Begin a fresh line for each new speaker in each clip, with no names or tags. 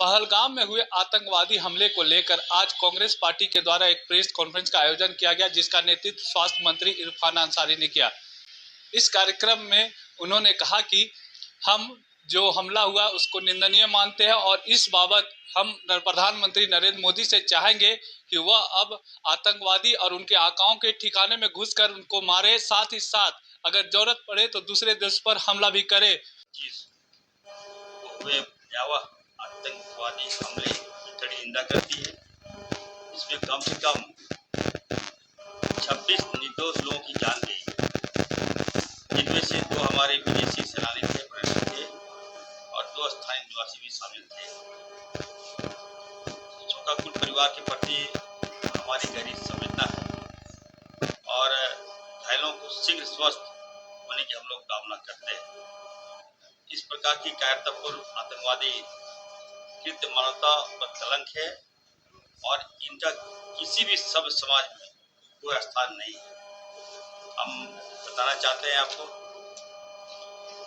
पहलगाम में हुए आतंकवादी हमले को लेकर आज कांग्रेस पार्टी के द्वारा एक प्रेस कॉन्फ्रेंस का आयोजन किया गया, जिसका नेतृत्व स्वास्थ्य मंत्री इरफान अंसारी ने किया। इस कार्यक्रम में उन्होंने कहा कि हम जो हमला हुआ उसको निंदनीय मानते हैं और इस बाबत हम प्रधानमंत्री नरेंद्र मोदी से चाहेंगे कि वह अब आतंकवादी और उनके आकाओं के ठिकाने में घुसकर उनको मारे, साथ ही साथ अगर जरूरत पड़े तो दूसरे देश पर हमला भी करे।
आतंकवादी हमले की कड़ी निंदा करती है। इसमें कम से कम 26 निर्दोष लोगों की जान गई, जिनमें से 2 हमारे विदेशी सैलानी थे, पर्यटक थे और 2 स्थानीय निवासी भी शामिल थे। शोकाकुल परिवार के प्रति हमारी गहरी संवेदना है और घायलों को शीघ्र स्वस्थ होने की हम लोग कामना करते हैं। इस प्रकार की कायरतापूर्ण आतंकवादी कृत्य मानवता पर कलंक है और इनका किसी भी सभ्य समाज में कोई स्थान नहीं है। हम बताना चाहते हैं आपको,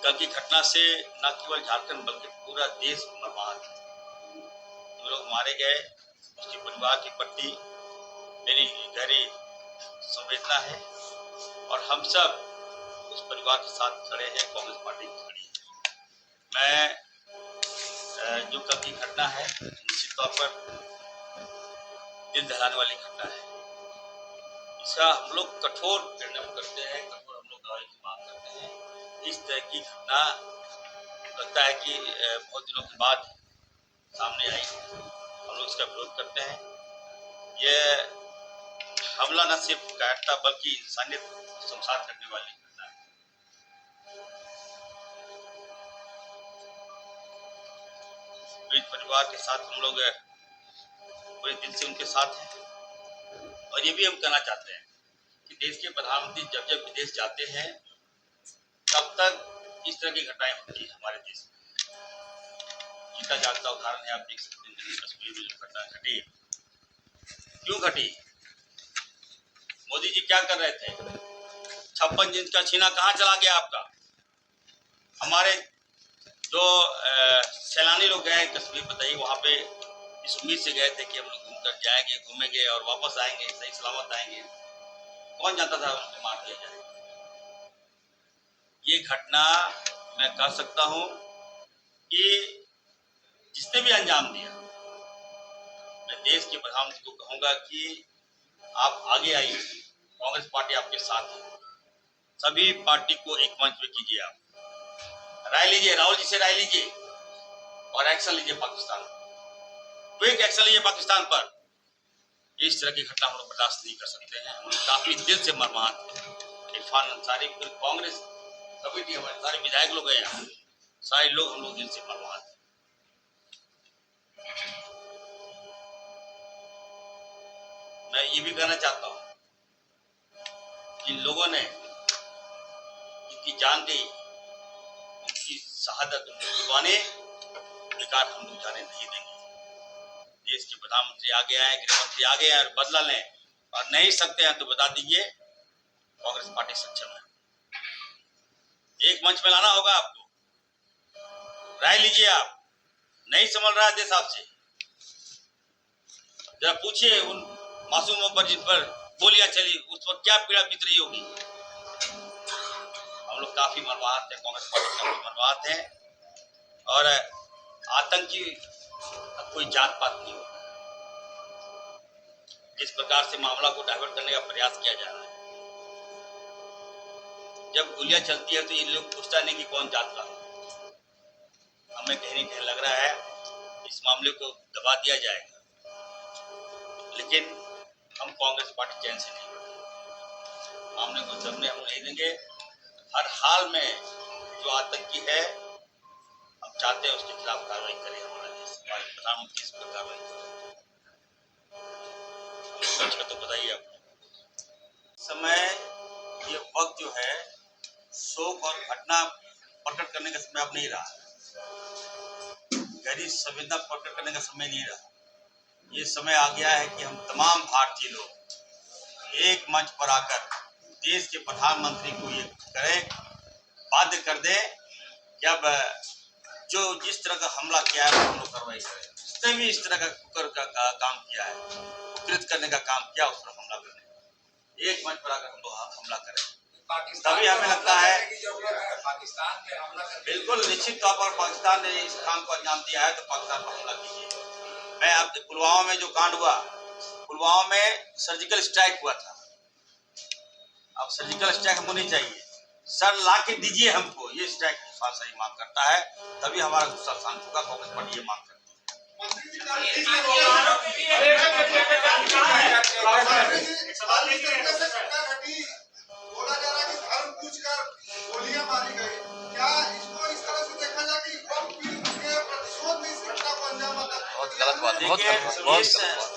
कल की घटना से न केवल झारखंड बल्कि पूरा देश मर्माहत है। जो लोग मारे गए उसके परिवार के प्रति मेरी गहरी संवेदना है और हम सब उस परिवार के साथ खड़े हैं, कांग्रेस पार्टी खड़ी है। मैं जो कल की घटना है निश्चित तौर पर दिल दहलाने वाली घटना है। इसका हम लोग कठोर परिणाम करते हैं, कठोर हम लोग कार्रवाई की मांग करते हैं। इस तरह की घटना लगता है कि बहुत दिनों के बाद सामने आई, हम लोग इसका विरोध करते हैं। यह हमला न सिर्फ कायरता बल्कि इंसानियत शमशान करने वाली घटना है। पीड़ित परिवार के साथ हम लोग पूरे दिल से उनके साथ हैं और ये भी हम कहना चाहते हैं कि देश के प्रधानमंत्री जब जब विदेश जाते हैं तब तक इस तरह की घटनाएं होती है हमारे देश में। जीता जागता उदाहरण है, आप देख सकते हैं जम्मू कश्मीर में जो घटना घटी, क्यों घटी? मोदी जी क्या कर रहे थे? 56 इंच का छीना कहाँ चला गया आपका? हमारे जो सैलानी लोग गए कश्मीर, बताइए वहाँ पे इस उम्मीद से गए थे कि हम लोग घूमकर जाएंगे, घूमेंगे और वापस आएंगे, सही सलामत आएंगे। कौन जानता था उनको मार दिया जाएगा? ये घटना मैं कह सकता हूँ कि जिसने भी अंजाम दिया, मैं देश के प्रधानमंत्री को कहूँगा कि आप आगे आइए, कांग्रेस पार्टी आपके साथ है। सभी पार्टी को एक मंच पे कीजिए, आप राय लीजिए, राहुल जी से राय लीजिए और एक्शन लीजिए पाकिस्तान, क्विक एक्शन लीजिए पाकिस्तान पर। इस तरह की घटना हम लोग बर्दाश्त नहीं कर सकते हैं। हम लोग काफी दिल से मर्माहत हैं। इरफान अंसारी, पूरी कांग्रेस कमेटी, हमारे सारे विधायक लोग हैं यहाँ, सारे लोग हम लोग दिल से मर्माहत हैं। मैं ये भी कहना चाहता हूँ कि लोगों ने इनकी जान दी, उनकी शहादत, उनकी कुर्बानी बेकार हम लोग जाने नहीं देंगे। देश के प्रधानमंत्री आगे आए, गृहमंत्री आगे आए और बदला लें, और नहीं सकते हैं तो बता दीजिए कांग्रेस पार्टी सक्षम है। एक मंच में लाना होगा आपको, राय लीजिए। आप नहीं समझ रहा है देश आपसे, जरा पूछिए उन मासूमों पर जिन पर गोलियां चली, उस वक्त क्या पीड़ा बीत रही होगी। हम लोग काफी मर्माहत हैं, कांग्रेस पार्टी काफी मर्माहत हैं और आतंकी अब कोई जात पात नहीं होगा। जिस प्रकार से मामला को डाइवर्ट करने का प्रयास किया जा रहा है, जब गोलियां चलती है तो ये लोग पूछता नहीं कि कौन जात का। हमें कहीं कहीं लग रहा है इस मामले को दबा दिया जाएगा, लेकिन हम कांग्रेस पार्टी चैन से नहीं बैठेंगे। मामले को दबने हम नहीं देंगे। हर हाल में जो आतंकी है, हम चाहते हैं उसके खिलाफ कार्रवाई करें। हमारा देश, हमारे प्रधानमंत्री इस पर कार्रवाई करें। तो बताइए आप, समय ये वक्त जो है शोक और घटना प्रकट करने का समय अब नहीं रहा, गहरी संवेदना प्रकट करने का समय नहीं रहा। ये समय आ गया है कि हम तमाम भारतीय लोग एक मंच पर आकर देश के प्रधानमंत्री को ये करें, बाध्य कर दें कि अब जो जिस तरह का हमला किया है हम लोग कार्रवाई करें। जिसने भी इस तरह का काम किया है, कुकृत करने का काम किया, उस पर हमला करें। एक मंच पर आकर हम लोग हमला करें, तभी हमें लगता है
पाकिस्तान पे हमला
बिल्कुल निश्चित तौर पर पाकिस्तान ने इस काम को अंजाम दिया है, तो पाकिस्तान पर हमला कीजिए। मैं आप पुलवामा में जो कांड हुआ, पुलवामा में सर्जिकल स्ट्राइक हुआ था। अब सर्जिकल स्ट्राइक हमको नहीं चाहिए, सर ला के दीजिए हमको, ये स्ट्राइक सही मांग करता है, तभी हमारा गुस्सा शांत होगा। कांग्रेस पार्टी ये मांग करती है।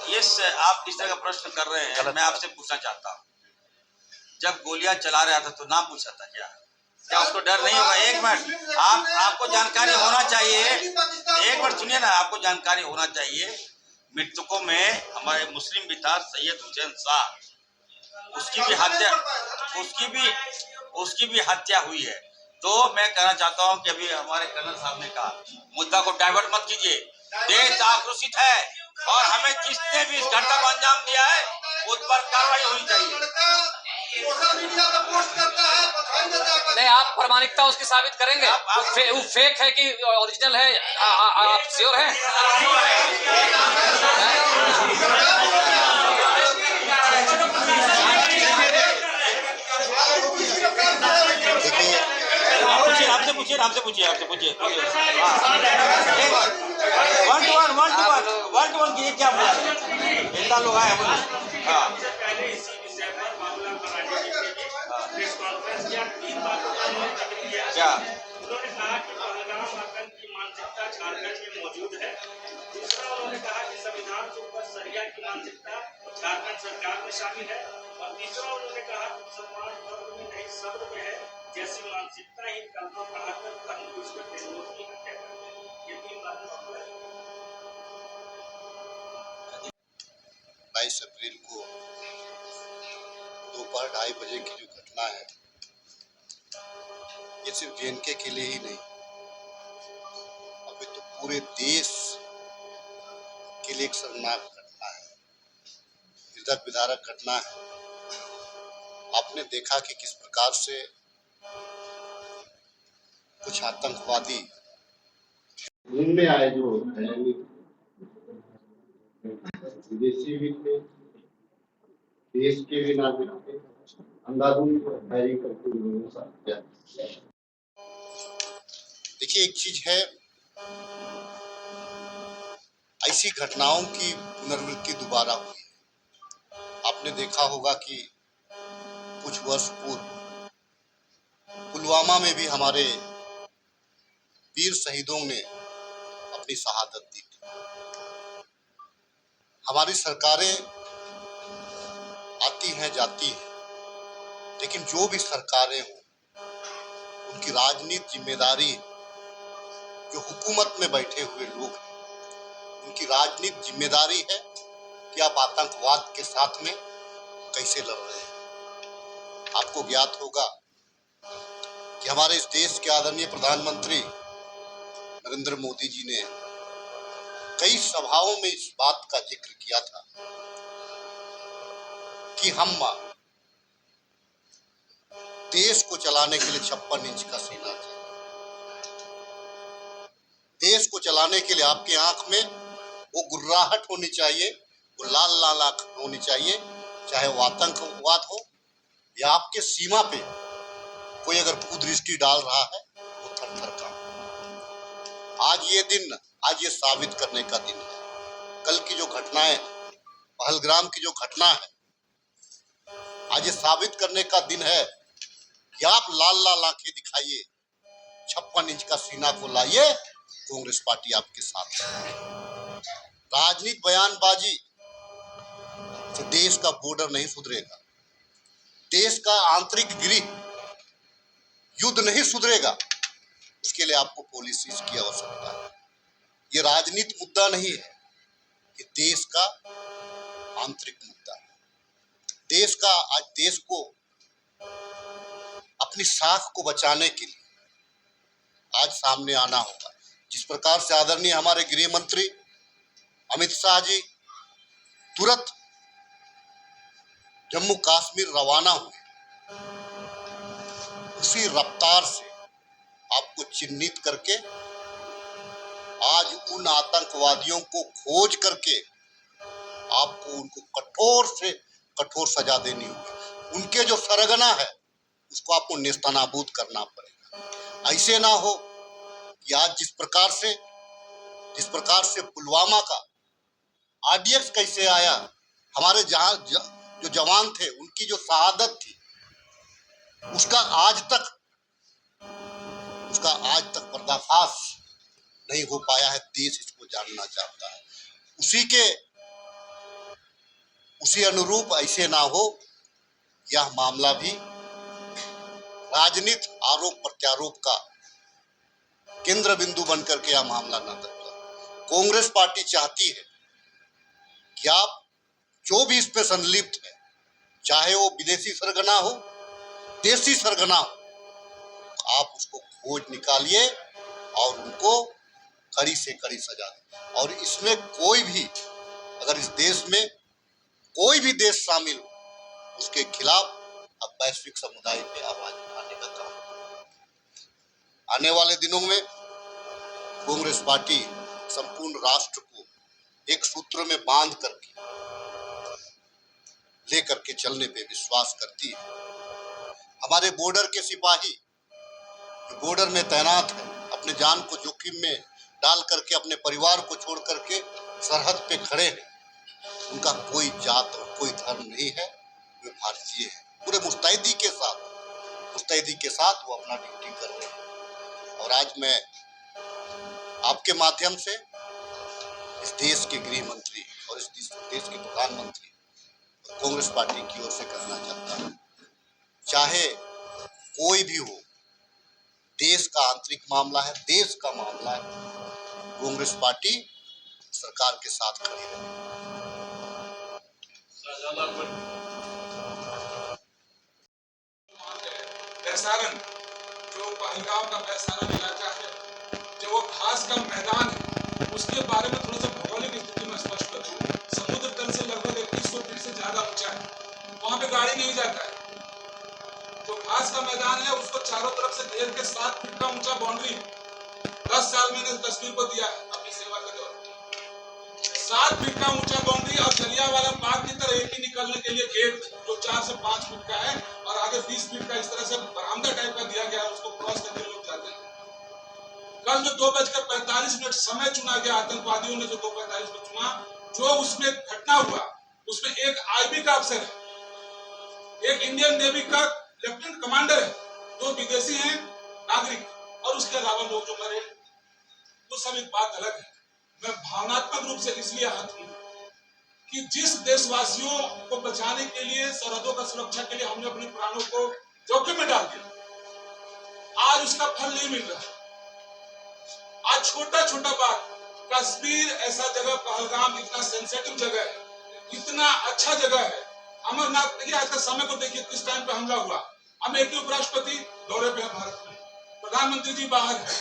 ये आप इस तरह का प्रश्न कर रहे हैं, मैं आपसे पूछना चाहता हूँ, जब गोलियां चला रहा था तो नाम पूछा था क्या उसको डर नहीं होगा? एक मिनट, आपको जानकारी होना चाहिए, एक मिनट सुनिए ना, आपको जानकारी होना चाहिए। मृतकों में हमारे मुस्लिम भी था, सैयद हुसैन शाह, उसकी भी हत्या हुई है। तो मैं कहना चाहता हूं कि अभी हमारे कर्नल साहब ने कहा, मुद्दा को डाइवर्ट मत कीजिए, देश आक्रोशित है और हमें जिसने भी इस घटना को अंजाम दिया है उस पर कार्रवाई होनी चाहिए।
नहीं, आप प्रामाणिकता उसकी साबित करेंगे? वो फेक है कि ओरिजिनल है, आप श्योर हैं?
आपसे पूछिए 1-1 की क्या बोला लोग आए क्या?
उन्होंने कहा कि पहलगाम आतंक की मानसिकता झारखंड में मौजूद है। दूसरा, उन्होंने कहा कि संविधान के ऊपर शरिया की मानसिकता झारखंड सरकार में शामिल है। और तीसरा, उन्होंने कहा कि मुसलमान धर्म में नहीं शब्द में है, जैसी मानसिकता ही कलमा पढ़ाकर धर्म को इसमें विरोध की हत्या करते हैं। ये 3 बातें
22 अप्रैल को दोपहर 2:30 बजे की जो घटना है, ये सिर्फ जेएनके के लिए ही नहीं, अभी तो पूरे देश के लिए एक शर्मनाक घटना है, हृदय विदारक घटना है। आपने देखा कि किस प्रकार से कुछ आतंकवादी घूमने आए, जो विदेशी भी थे, देश के भी नागरिक थे, अंधाधुंध फायरिंग करके लोगों के साथ किया। देखिए, एक चीज है, ऐसी घटनाओं की पुनरावृत्ति दोबारा हुई है। आपने देखा होगा कि कुछ वर्ष पूर्व पुलवामा में भी हमारे वीर शहीदों ने अपनी शहादत दी थी। हमारी सरकारें आती हैं, जाती हैं, लेकिन जो भी सरकारें हों, उनकी राजनीतिक जिम्मेदारी, जो हुकूमत में बैठे हुए लोग हैं, उनकी राजनीतिक जिम्मेदारी है कि आप आतंकवाद के साथ में कैसे लड़ रहे हैं। आपको ज्ञात होगा कि हमारे इस देश के आदरणीय प्रधानमंत्री नरेंद्र मोदी जी ने कई सभाओं में इस बात का जिक्र किया था कि हम देश को चलाने के लिए 56 इंच का सीना चाहिए। देश को चलाने के लिए आपकी आंख में वो गुर्राहट होनी चाहिए, वो लाल लाल आंख होनी चाहिए, चाहे वो आतंकवाद हो या आपके सीमा पे कोई अगर कुदृष्टि डाल रहा है, वो थर-थर कांपे। आज ये साबित करने का दिन है। कल की जो घटनाएं, पहलगाम की जो घटना है, आज ये साबित करने का दिन है कि आप लाल लाल आंखें दिखाइए, 56 इंच का सीना को लाइए, कांग्रेस पार्टी आपके साथ है। राजनीतिक बयानबाजी से देश का बॉर्डर नहीं सुधरेगा, देश का आंतरिक गृह युद्ध नहीं सुधरेगा। उसके लिए आपको पॉलिसीज की आवश्यकता है। ये राजनीतिक मुद्दा नहीं है, ये देश का आंतरिक मुद्दा है। देश का आज देश को अपनी साख को बचाने के लिए आज सामने आना होगा। जिस प्रकार से आदरणीय हमारे गृह मंत्री अमित शाह जी तुरंत जम्मू कश्मीर रवाना हुए, उसी रफ्तार से आपको चिन्हित करके आज उन आतंकवादियों को खोज करके आपको उनको कठोर से कठोर सजा देनी होगी। उनके जो सरगना है उसको आपको नेस्तनाबूद करना पड़ेगा। ऐसे ना हो कि आज जिस प्रकार से पुलवामा का आरडीएक्स कैसे आया, हमारे जो जवान थे उनकी जो शहादत थी उसका आज तक पर्दाफाश नहीं हो पाया है। देश इसको जानना चाहता है। उसी अनुरूप ऐसे ना हो यह मामला भी राजनीति आरोप प्रत्यारोप का केंद्र बिंदु बनकर के यह मामला न तक जाए। कांग्रेस पार्टी चाहती है कि आप जो भी इसमें संलिप्त है, चाहे वो विदेशी सरगना हो, देसी सरगना हो, आप उसको खोज निकालिए और उनको कड़ी से कड़ी सजा दें। और इसमें कोई भी, अगर इस देश में कोई भी देश शामिल हो, उसके खिलाफ अब वैश्विक समुदाय पे आवाज उठाने का काम। आने वाले दिनों में कांग्रेस पार्टी संपूर्ण राष्ट्र को एक सूत्र में बांध करके लेकर के चलने पे विश्वास करती है। हमारे बॉर्डर के सिपाही जो बॉर्डर में तैनात है, अपने जान को जोखिम में डाल करके, अपने परिवार को छोड़ करके सरहद पे खड़े हैं, उनका कोई जात और कोई धर्म नहीं है, वे भारतीय हैं। पूरे मुस्तैदी के साथ वो अपना ड्यूटी कर रहे हैं। और आज मैं आपके माध्यम से इस देश के गृह मंत्री और इस देश के प्रधानमंत्री कांग्रेस पार्टी की ओर से कहना चाहता हूं, चाहे कोई भी हो, देश का आंतरिक मामला है, देश का मामला है, कांग्रेस पार्टी सरकार के साथ खड़ी रहे।
बैसारन, जो पहलगाम का बैसारन इलाका है, जो वो घास का मैदान है, उसके बारे में थोड़ा सा भौगोलिक स्थिति में स्पष्ट कर दूं। समुद्र तल से लगभग 2100 फीट से ज्यादा ऊंचा है, वहां पे गाड़ी नहीं जाता है। जो घास का मैदान है उसको चारों तरफ से घेर के 7 फीट का ऊंचा बाउंड्री 10 साल मैंने कश्मीर को दिया है अपनी सेवा के दौरान। 7 फीट का ऊंचा बाउंड्री और जलियांवाला बाग की तरह एक ही निकलने के लिए गेट जो 4 से 5 फीट का है और आगे 20 फीट का इस तरह से बरामदा टाइप का दिया गया है, उसको क्रॉस करके लोग जाते हैं। कल जो 2:45 समय चुना गया, आतंकवादियों ने जो 2:45 में चुना, जो उसमें घटना हुआ उसमें एक आईबी का अफसर है, एक इंडियन नेवी का लेफ्टिनेंट कमांडर है, 2 विदेशी हैं नागरिक, और उसके अलावा लोग जो मरे वो सब एक बात अलग है। मैं भावनात्मक रूप से इसलिए आहत हूं कि जिस देशवासियों को बचाने के लिए, सरहदों का सुरक्षा के लिए हमने अपने प्राणों को जोखिम में डाल दिया, आज उसका फल नहीं मिल रहा। आज छोटा छोटा बात, कश्मीर ऐसा जगह, पहलगाम इतना सेंसिटिव जगह है, इतना अच्छा जगह है। अमरनाथ, देखिए आज का समय को देखिए, किस टाइम पे हमला हुआ। अमेरिकी उपराष्ट्रपति दौरे पे भारत में, प्रधानमंत्री जी बाहर है।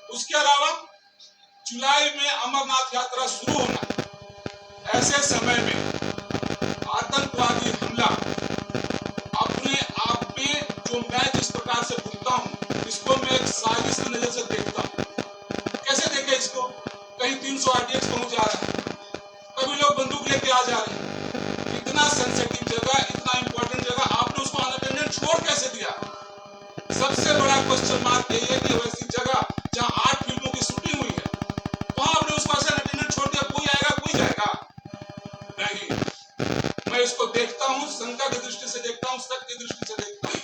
उसके अलावा जुलाई में अमरनाथ यात्रा शुरू होना, ऐसे समय में आतंकवादी हमला अपने आप में, जो मैं जिस प्रकार से भुगता हूं, इसको मैं एक साजिश की नजर से देखता हूं। कैसे देखे इसको? कहीं 300 आरडीएक्स पहुंच जा रहा है, कभी लोग बंदूक लेके आ जा रहे हैं। इतना सेंसिटिव जगह, इतना इंपॉर्टेंट जगह, आपने उसको अनअटेंडेड छोड़ कैसे दिया? सबसे बड़ा क्वेश्चन मार्क यही है कि वैसी जगह जहां 8 फिल्मों की शूटिंग हुई है, वहां आपने उसको ऐसे अनअटेंडेड छोड़ दिया। कोई आएगा, कोई जाएगा नहीं। मैं इसको देखता हूं, शंका की दृष्टि से देखता हूं, शक की दृष्टि से देखता हूं।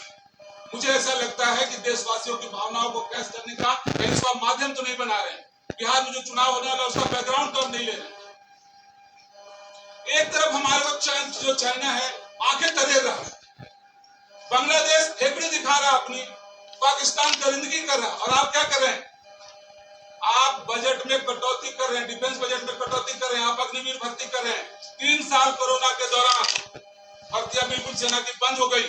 मुझे ऐसा लगता है कि देशवासियों की भावनाओं को कैश करने का कहीं इसका माध्यम तो नहीं बना रहे हैं। बिहार में जो चुनाव होने वाला उसका बैकग्राउंड तो नहीं ले रहे। एक तरफ हमारे वक्त जो चाइना है आंखें तरेर रहा है, बांग्लादेश फेफड़े दिखा रहा अपनी, पाकिस्तान दरिंदगी कर रहा, और आप क्या कर रहे हैं? आप बजट में कटौती कर रहे हैं, डिफेंस बजट में कटौती कर रहे हैं, आप अग्निवीर भर्ती कर रहे हैं। 3 साल कोरोना के दौरान भर्तियां बिल्कुल सेना की बंद हो गई।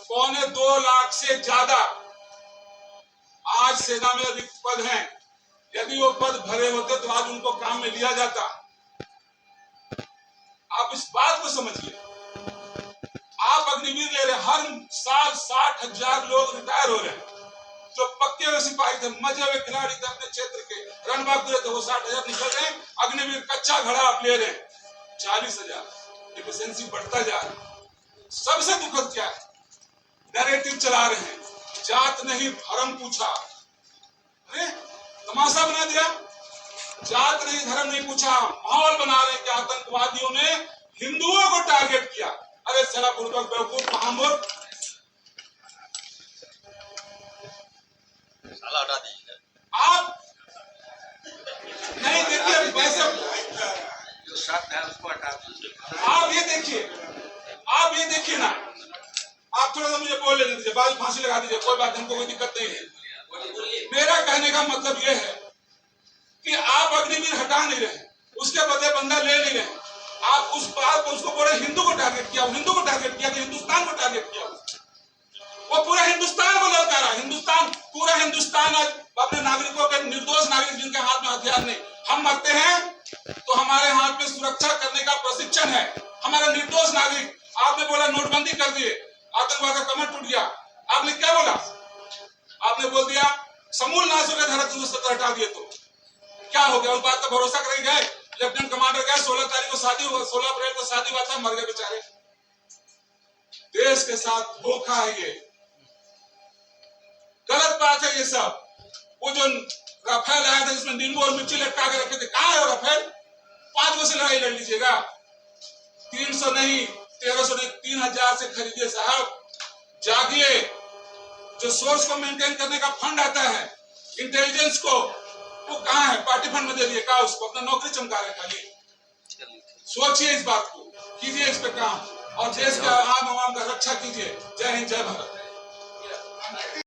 2.25 लाख से ज्यादा आज सेना में रिक्त पद हैं। यदि वो पद भरे होते तो आज उनको काम में लिया जाता। आप इस बात को समझिए। आप अग्निवीर ले रहे, हर साल 60,000 लोग रिटायर हो रहे हैं। जो पक्के हुए सिपाही थे, मजे हुए खिलाड़ी थे अपने क्षेत्र के, रन बहादुर थे, वो 60,000 निकल रहे हैं। अग्निवीर कच्चा घड़ा आप ले रहे हैं 40,000। एफिशिएंसी बढ़ता जा रहा है। सबसे दुखद क्या है, नैरेटिव चला रहे हैं, जात नहीं धर्म पूछा। अरे तमाशा बना दिया, जात नहीं धर्म नहीं पूछा। माहौल बना रहे हैं कि आतंकवादियों ने हिंदुओं को टारगेट किया। अरे साला बुड़बक बेवकूफ महामूर्ख,
साला हटा दीजिएगा।
आप नहीं देखिए वैसे,
जो शब्द है उसको हटा दीजिए।
आप ये देखिए ना, आप थोड़ा सा मुझे बोल लेने दीजिए, बाद में फांसी लगा दीजिए, कोई बात, हमको कोई दिक्कत नहीं है। मेरा कहने का मतलब यह है कि आप अग्निवीर हटा नहीं रहे, उसके बदले बंदा ले नहीं रहे। आप उस बात को, उसको बोले हिंदू को टारगेट किया, हिंदू को टारगेट किया कि हिंदुस्तान को टारगेट किया। वो पूरा हिंदुस्तान को ललकारा। हिंदुस्तान, पूरा हिंदुस्तान आज अपने नागरिकों के, निर्दोष नागरिक जिनके हाथ में हथियार नहीं, हम मरते हैं तो हमारे हाथ में सुरक्षा करने का प्रशिक्षण है। हमारे निर्दोष नागरिक, आपने बोला नोटबंदी कर दिए, आतंकवाद का कमर टूट गया। आपने क्या बोला? आपने बोल दिया समूल नाश हो गया, धारा 370 हटा दिए तो क्या हो गया? उस बात का भरोसा कर गए। लेफ्टिनेंट कमांडर गए, 16 तारीख को शादी हुआ, 16 अप्रैल को शादी हुआ था, मर गए बेचारे। देश के साथ धोखा है, ये गलत बात है। ये सब वो जो राफेल आया था जिसमें नींबू और मिर्ची लटका के रखे थे, कहाँ है वो राफेल? 5 गो से लड़ाई लड़ लीजिएगा, 300 नहीं, 1300 नहीं, 3000 से खरीदिए साहब। जागिए। जो सोर्स को मेंटेन करने का फंड आता है, इंटेलिजेंस को, वो कहाँ है? पार्टी फंड में दे दिए, कहा उसको अपना नौकरी चमका रहे खाली। सोचिए इस बात को, कीजिए इस पे काम, और देश का आम आवाम का रक्षा कीजिए। जय हिंद, जय भारत।